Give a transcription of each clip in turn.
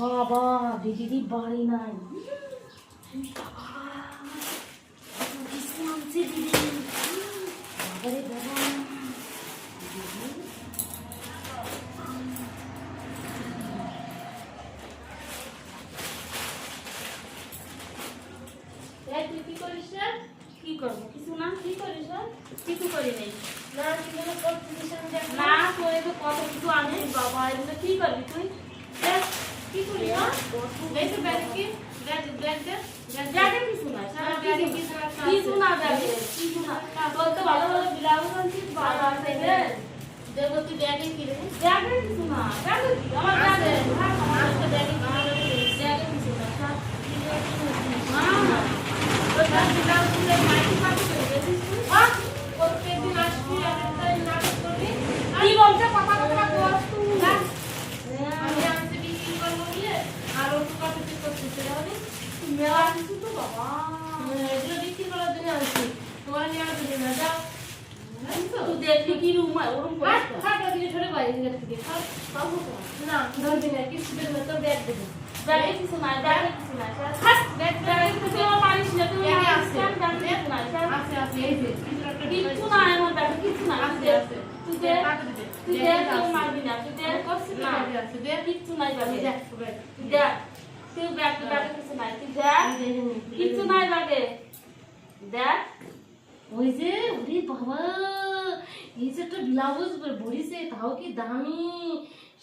বাবা দিদি বাড়ি নাই বাবা কিছু আনছে দিদি বাবারে বাবা তুই কি করিস রে? কি করবো কিছু না কি করিস রে? কিছু করি নাই না তুই যেন করছিস আমি দেখ না তোরে তো কত কিছু আনছিস বাবা এগুলো কি করবি তুই দেখ কি করিস না এই তো ব্যাগ কি ব্যাগ ব্যাগ দে ব্যাগে কিছু না হ্যাঁ, ব্যাগে কিছু একটা আছে। কিছু না ব্যাগে কিছু না তোর তো ভালো ভালো ব্লাউজ আনছিস বাবা থেকে দেখো তুই ব্যাগে কি রে ব্যাগে কিছু না ব্যাগে কি আমার আছে ব্যাগে আজকে ব্যাগে কি ব্যাগে কিছু না সব না তোর ব্যাগ ব্লাউজ তুই মাইকি পাবি তো দেখিস তুই প্রত্যেকদিন আসবি আর একটা নাটক করবি কি বলছে কথা কথা বল তুই আমি আনতে বিক্রি করবো বলে আর ও তো কত কি করছিস তাহলে মেলা কিছু তো বাবা এগুলো বিক্রি করার জন্য আনছি তোমার নিয়ে আর দিবি না যাও তুই দেখলি কি রুম ওরম করে খাটা দিয়ে ঠরে বাইরে থেকে বাবু তো না ধরবি না কিছু দেবে না তোর ব্যাগ দেবো ব্যাগে কিছু নাই ব্যাগে কিছু নাই খাস ব্যাগ ব্যাগে কিছু আমার পারিস না তুই ব্যাগে আছে ব্যাগে কিছু নাই আছে আছে এই যে কিছু নাই আমার ব্যাগে কিছু নাই আছে আছে তুই দে টাকা দিবে তুই দে তুই মারবি না তুই দে করছিস না না আছে দে কিছু নাই ব্যাগে দেখ ব্যাগ তুই দে তুই ব্যাগে কিছু নাই তুই দেখ কিছু নাই ব্যাগে দেখ ওই যে ওরে বাবা এই যে একটা ব্লাউজ বলিছে তাও কি দামি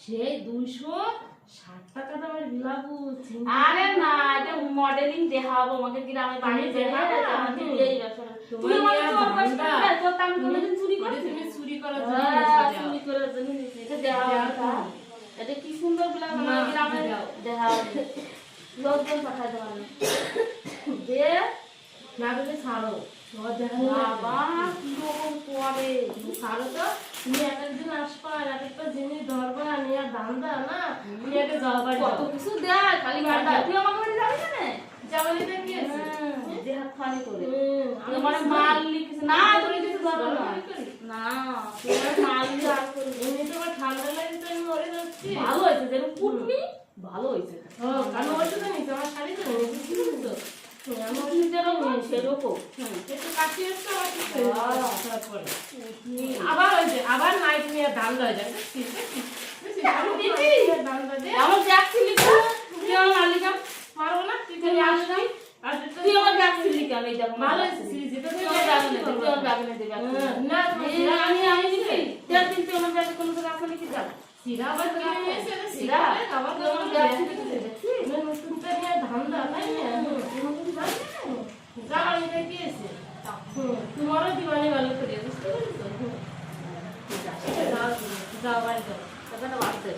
সেই 260 টাকা দামের ব্লাউজ আরে না এটা মডেলিং দেখাবো আমাকে গ্রামে বাড়ি দেখাবো আমাকে এই ব্যবসা তুমি মানে তোর পয়সা তো আমি কোনদিন চুরি করি তুমি চুরি করার জন্য চুরি করার জন্য এটা দেখাবো এটা কি সুন্দর ব্লাউজ আমার গ্রামে দেখাবো লোকজন পাঠায় দেওয়া দে না দিলে ছাড়ো সব দেখা বাবা কিরকম করে ছাড়ো তো তুমি এক একদিন আসবা আর এক একটা জিনিস ধরবা নিয়ে আর দাম দা না তুমি একটা জবাব কত কিছু দেয় খালি গাড়া তুই আমার বাড়ি যাবি না যাবালি দেখ কি আছে দেহাত খালি করে আমি মানে মাল লিখেছে না তোর কিছু দরকার না করি না তোমার মাল দিয়ে আর করে এমনি তো আমার ঠান্ডা লাগে তো আমি মরে যাচ্ছি ভালো হয়েছে যেরকম কুটনি ভালো হয়েছে কারণ ওই তো জানিস আমার শাড়ি তো বুঝতে পারছো আমার কুটনি যেরকম সেরকম একটু কাশি আসছে আমার কিছু তারপরে আবার ওই যে আবার নাইট নিয়ে দাম লয় যায় আমি দিচ্ছি দাম লয় দে আমার ব্যাগ সিলিকা তুই আমার মালিকা পারবো না তুই খালি আসবি আর তুই আমার ব্যাগ সিলিকা আমি দেখো ভালো হয়েছে সিরিজ এটা তুই আমার ব্যাগ নিতে তুই আমার ব্যাগ নিতে না আমি দিচ্ছি তেল কিন্তু আমার ব্যাগে কোনো জায়গা আছে নাকি যা সিরা আবার কি হয়েছে সিরা আবার তুই আমার ব্যাগ সিলিকা দেখছি নতুনটা নিয়ে ধান্দা তাই না যা এটা কি আছে তোমারও দিওয়ানি ভালো করে বুঝতে পেরেছো যাও বাড়ি যাও টাকাটা বাদ দে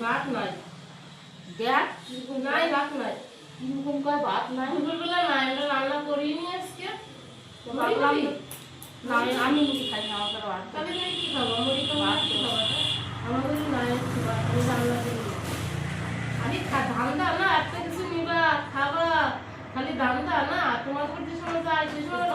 ভাত নাই দেখ নাই ভাত নাই কিরকম কয় ভাত নাই দুপুরবেলা নাই আমরা রান্না করিনি আজকে ভাবলাম না আমি মুড়ি খাই না আমার ভাত তাহলে তুমি কি খাবো মুড়ি তো ভাত কি খাবো আমাদের নাই আমি রান্না করি খালি ধান্দা না একটা কিছু নিবা খাবা খালি ধান্দা না তোমাদের যে সময় যায় সে সময়